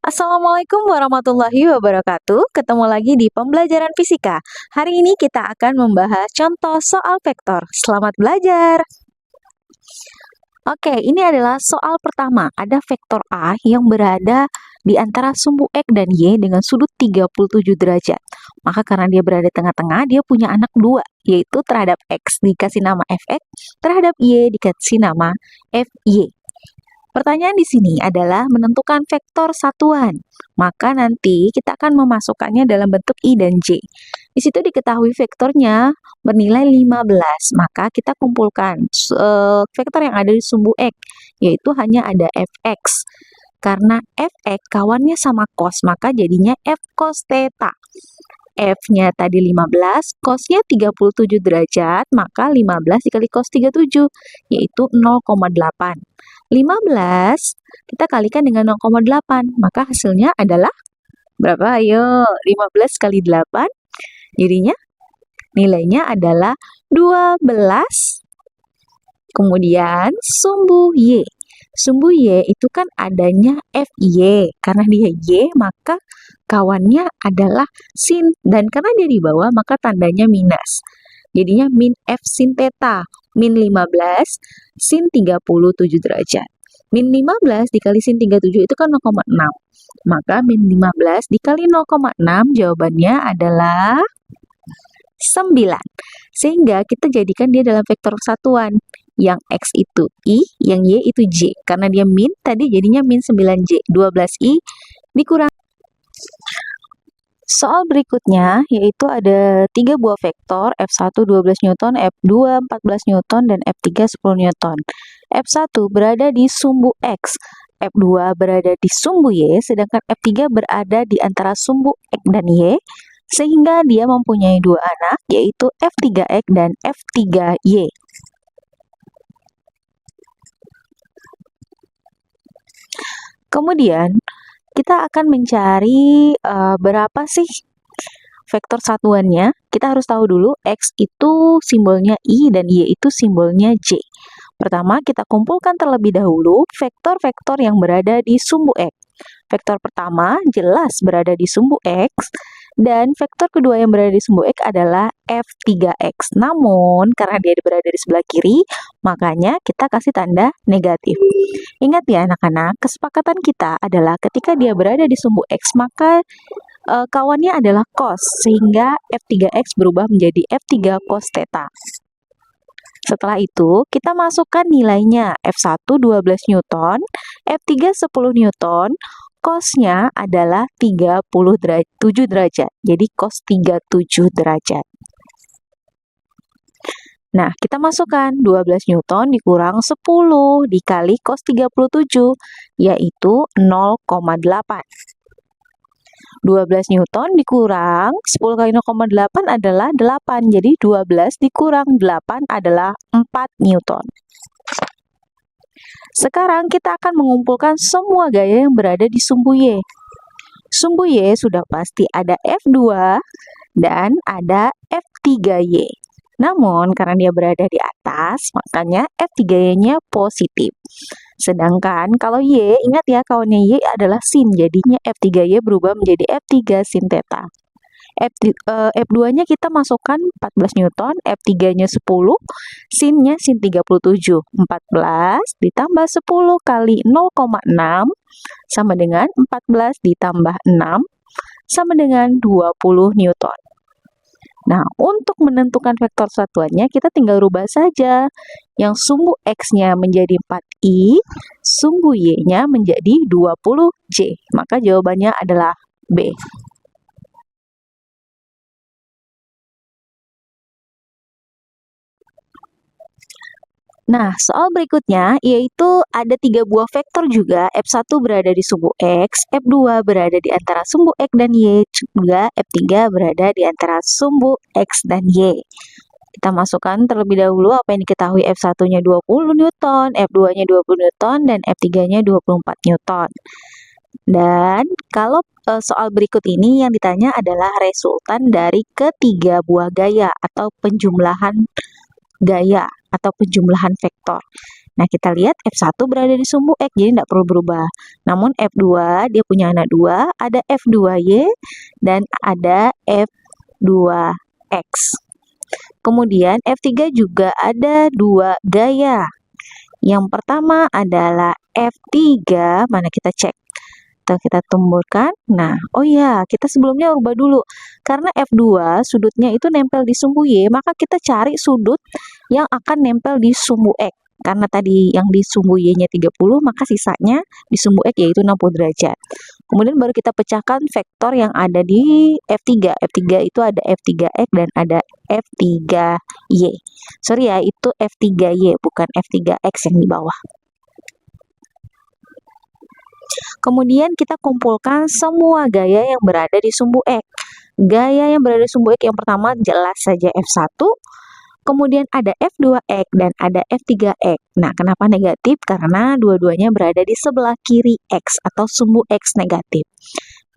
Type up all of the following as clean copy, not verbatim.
Assalamualaikum warahmatullahi wabarakatuh. Ketemu lagi di pembelajaran fisika. Hari ini kita akan membahas contoh soal vektor. Selamat belajar. Oke, ini adalah soal pertama. Ada vektor A yang berada di antara sumbu X dan Y dengan sudut 37 derajat. Maka karena dia berada di tengah-tengah, dia punya anak dua, yaitu terhadap X dikasih nama Fx, terhadap Y dikasih nama Fy. Pertanyaan di sini adalah menentukan vektor satuan. Maka nanti kita akan memasukkannya dalam bentuk I dan J. Di situ diketahui vektornya bernilai 15. Maka kita kumpulkan vektor yang ada di sumbu X, yaitu hanya ada Fx. Karena Fx kawannya sama cos, maka jadinya F cos theta. F-nya tadi 15, cos-nya 37 derajat, maka 15 dikali cos 37, yaitu 0,8. 15 kita kalikan dengan 0,8, maka hasilnya adalah berapa? Ayo, 15 kali 8, jadinya nilainya adalah 12. Kemudian sumbu Y. Sumbu Y itu kan adanya Fy. Karena dia Y, maka kawannya adalah sin. Dan karena dia di bawah, maka tandanya minus. Jadinya min F sin theta. Min 15 sin 37 derajat. Min 15 dikali sin 37 itu kan 0,6. Maka min 15 dikali 0,6 jawabannya adalah 9. Sehingga kita jadikan dia dalam vektor satuan. Yang X itu I, yang Y itu J. Karena dia min, tadi jadinya min 9J. 12I dikurang. Soal berikutnya yaitu ada 3 buah vektor, F1 12 Newton, F2 14 Newton, dan F3 10 Newton. F1 berada di sumbu X, F2 berada di sumbu Y, sedangkan F3 berada di antara sumbu X dan Y, sehingga dia mempunyai dua anak, yaitu F3X dan F3Y. Kemudian, kita akan mencari berapa sih vektor satuannya. Kita harus tahu dulu X itu simbolnya I dan Y itu simbolnya J. Pertama, kita kumpulkan terlebih dahulu vektor-vektor yang berada di sumbu X. Vektor pertama jelas berada di sumbu X, dan vektor kedua yang berada di sumbu X adalah F3X. Namun, karena dia berada di sebelah kiri, makanya kita kasih tanda negatif. Ingat ya anak-anak, kesepakatan kita adalah ketika dia berada di sumbu X, maka kawannya adalah cos, sehingga F3X berubah menjadi F3 cos theta. Setelah itu, kita masukkan nilainya. F1 12 Newton, F3 10 Newton, cos-nya7 derajat. Jadi cos 37 derajat. Nah, kita masukkan 12 Newton dikurang 10 dikali cos 37, yaitu 0,8. 12 Newton dikurang 10 kali 0,8 adalah 8. Jadi 12 dikurang 8 adalah 4 Newton. Sekarang kita akan mengumpulkan semua gaya yang berada di sumbu Y. Sumbu Y sudah pasti ada F2 dan ada F3Y. Namun karena dia berada di atas, makanya F3Y-nya positif. Sedangkan kalau Y, ingat ya kawannya Y adalah sin, jadinya F3Y berubah menjadi F3 sin theta. F2-nya kita masukkan 14 Newton, F3-nya 10, sin-nya sin 37. 14 ditambah 10 kali 0,6 sama dengan 14 ditambah 6 sama dengan 20 Newton. Nah, untuk menentukan vektor satuannya, kita tinggal rubah saja. Yang sumbu X-nya menjadi 4I, sumbu Y-nya menjadi 20J. Maka jawabannya adalah B. Nah, soal berikutnya yaitu ada 3 buah vektor juga. F1 berada di sumbu X, F2 berada di antara sumbu X dan Y, juga F3 berada di antara sumbu X dan Y. Kita masukkan terlebih dahulu apa yang diketahui. F1-nya 20 Newton, F2-nya 20 Newton, dan F3-nya 24 Newton. Dan kalau soal berikut ini yang ditanya adalah resultan dari ketiga buah gaya atau penjumlahan gaya atau penjumlahan vektor. Nah, kita lihat F1 berada di sumbu X, jadi tidak perlu berubah. Namun F2 dia punya anak 2, ada F2Y dan ada F2X. Kemudian F3 juga ada 2 gaya. Yang pertama adalah F3, mana kita cek? Atau kita tumburkan. Nah, oh ya, kita sebelumnya rubah dulu. Karena F2 sudutnya itu nempel di sumbu Y, maka kita cari sudut yang akan nempel di sumbu X. Karena tadi yang di sumbu Y-nya 30, maka sisanya di sumbu X yaitu 60 derajat. Kemudian baru kita pecahkan vektor yang ada di F3. F3 itu ada F3X dan ada F3Y. Sorry ya, itu F3Y, bukan F3X yang di bawah. Kemudian kita kumpulkan semua gaya yang berada di sumbu X. Gaya yang berada di sumbu X yang pertama jelas saja F1, kemudian ada F2X dan ada F3X. Nah, kenapa negatif? Karena dua-duanya berada di sebelah kiri X atau sumbu X negatif.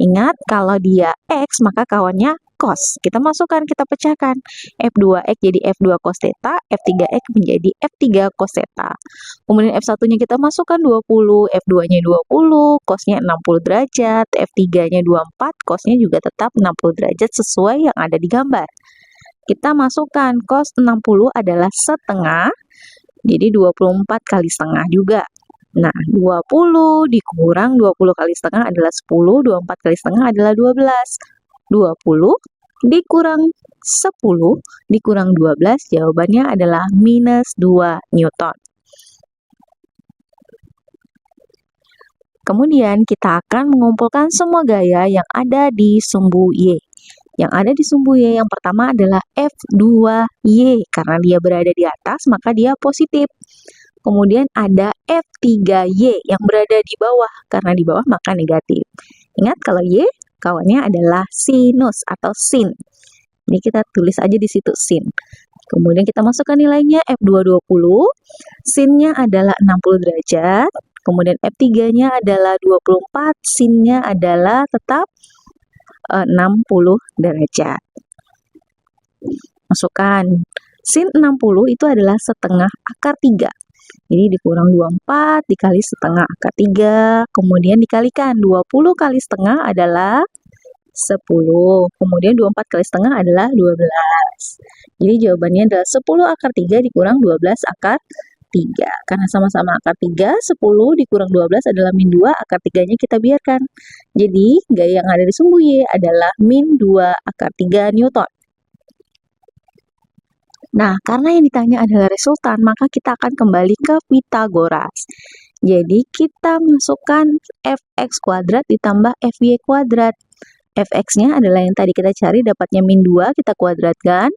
Ingat, kalau dia X maka kawannya cos. Kita masukkan, kita pecahkan. F2X jadi F2 cos theta, F3X menjadi F3 cos theta. Kemudian F1-nya kita masukkan 20, F2-nya 20, cosnya 60 derajat, F3-nya 24, cosnya juga tetap 60 derajat sesuai yang ada di gambar. Kita masukkan cos 60 adalah setengah, jadi 24 kali setengah juga. Nah, 20 dikurang 20 kali setengah adalah 10, 24 kali setengah adalah 12. 20 dikurang 10 dikurang 12, jawabannya adalah minus 2 Newton. Kemudian kita akan mengumpulkan semua gaya yang ada di sumbu Y. Yang ada di sumbu Y yang pertama adalah F2Y. Karena dia berada di atas, maka dia positif. Kemudian ada F3Y yang berada di bawah. Karena di bawah, maka negatif. Ingat, kalau Y, kawannya adalah sinus atau sin. Ini kita tulis aja di situ sin. Kemudian kita masukkan nilainya F220. Sinnya adalah 60 derajat. Kemudian F3-nya adalah 24. Sinnya adalah tetap 60 derajat. Masukkan. Sin 60 itu adalah setengah akar 3. Jadi dikurang 24 dikali setengah akar 3. Kemudian dikalikan. 20 kali setengah adalah 10. Kemudian 24 kali setengah adalah 12. Jadi jawabannya adalah 10 akar 3 dikurang 12 akar 3. Karena sama-sama akar 3, 10 dikurang 12 adalah min 2, akar 3-nya kita biarkan. Jadi, gaya yang ada di sumbu Y adalah min 2 akar 3 Newton. Nah, karena yang ditanya adalah resultan, maka kita akan kembali ke Pythagoras. Jadi, kita masukkan fx kuadrat ditambah fy kuadrat. Fx-nya adalah yang tadi kita cari, dapatnya min 2, kita kuadratkan.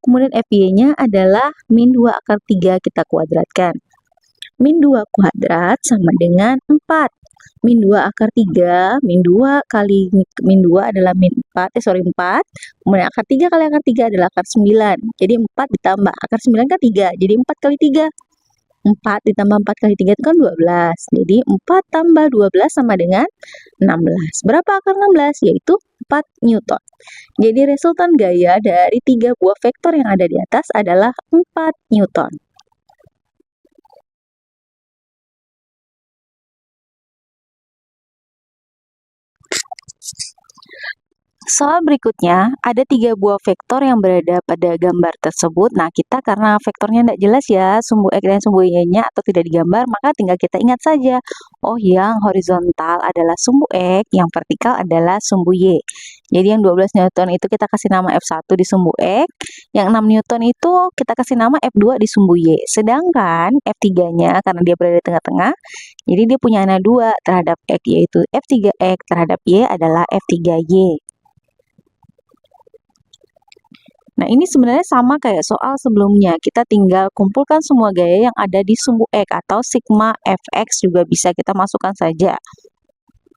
Kemudian Fy-nya adalah min 2 akar 3 kita kuadratkan. Min 2 kuadrat sama dengan 4. Min 2 akar 3, min 2 kali min 2 adalah min 4, 4. Kemudian akar 3 kali akar 3 adalah akar 9. Jadi 4 ditambah akar 9 kan 3, jadi 4 kali 3. 4 ditambah 4 kali 3 itu kan 12. Jadi 4 tambah 12 sama dengan 16. Berapa akar 16? Yaitu 4 Newton. Jadi resultan gaya dari 3 buah vektor yang ada di atas adalah 4 Newton. Soal berikutnya, ada 3 buah vektor yang berada pada gambar tersebut. Nah, kita karena vektornya tidak jelas ya, sumbu X dan sumbu Y-nya atau tidak digambar, maka tinggal kita ingat saja. Oh, yang horizontal adalah sumbu X, yang vertikal adalah sumbu Y. Jadi yang 12 Newton itu kita kasih nama F1 di sumbu X, yang 6 Newton itu kita kasih nama F2 di sumbu Y. Sedangkan F3-nya, karena dia berada di tengah-tengah, jadi dia punya anak 2 terhadap X, yaitu F3X, terhadap Y adalah F3Y. Nah, ini sebenarnya sama kayak soal sebelumnya. Kita tinggal kumpulkan semua gaya yang ada di sumbu X atau sigma fx juga bisa kita masukkan saja.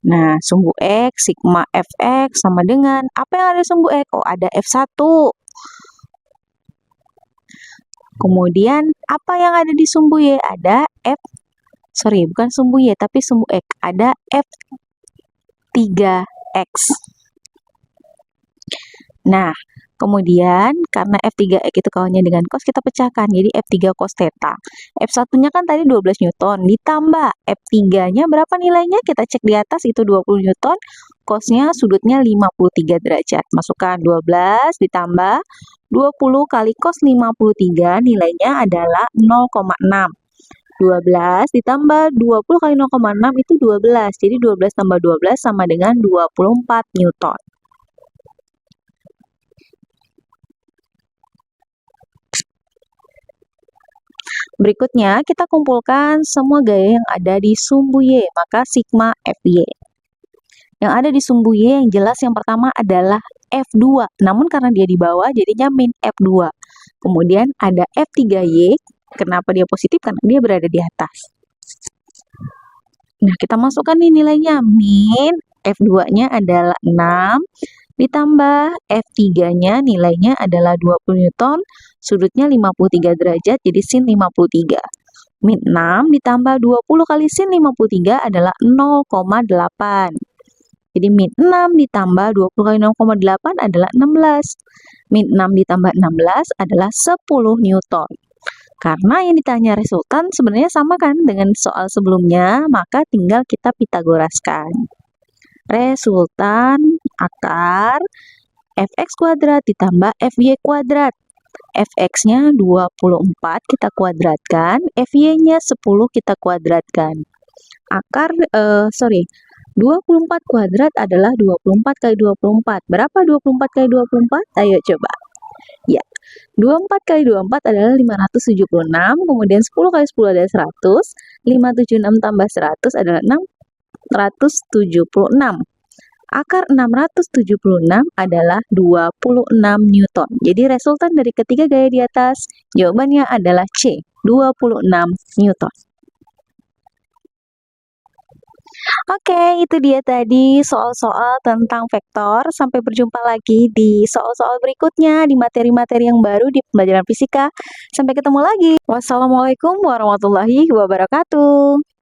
Nah, sumbu X, sigma fx sama dengan apa yang ada di sumbu X? Oh, ada F1. Kemudian, apa yang ada di sumbu Y? Ada bukan sumbu Y, tapi sumbu X. Ada F3X. Nah, Kemudian karena F3X itu kawannya dengan cos, kita pecahkan. Jadi F3 cos theta. F1-nya kan tadi 12 Newton, ditambah F3-nya berapa nilainya? Kita cek di atas, itu 20 Newton, cosnya sudutnya 53 derajat. Masukkan 12 ditambah 20 kali cos 53, nilainya adalah 0,6. 12 ditambah 20 kali 0,6 itu 12. Jadi 12 tambah 12 sama dengan 24 Newton. Berikutnya, kita kumpulkan semua gaya yang ada di sumbu Y, maka sigma Fy. Yang ada di sumbu Y yang jelas yang pertama adalah F2, namun karena dia di bawah jadinya min F2. Kemudian ada F3Y, kenapa dia positif? Karena dia berada di atas. Nah, kita masukkan nih nilainya, min F2-nya adalah 6, ditambah F3-nya nilainya adalah 20 Newton, sudutnya 53 derajat, jadi sin 53. Min 6 ditambah 20 kali sin 53 adalah 0,8. Jadi min 6 ditambah 20 kali 0,8 adalah 16. Min 6 ditambah 16 adalah 10 Newton. Karena yang ditanya resultan sebenarnya sama kan dengan soal sebelumnya, maka tinggal kita pitagoraskan. Resultan akar fx kuadrat ditambah fy kuadrat. Fx-nya 24 kita kuadratkan, fy-nya 10 kita kuadratkan. Akar 24 kuadrat adalah 24 kali 24. Berapa 24 kali 24? Ayo coba. Ya, 24 kali 24 adalah 576, kemudian 10 kali 10 adalah 100, 576 tambah 100 adalah 676. Akar 676 adalah 26 Newton. Jadi resultan dari ketiga gaya di atas, jawabannya adalah C, 26 Newton. Oke, itu dia tadi soal-soal tentang vektor. Sampai berjumpa lagi di soal-soal berikutnya, di materi-materi yang baru di pembelajaran fisika. Sampai ketemu lagi. Wassalamualaikum warahmatullahi wabarakatuh.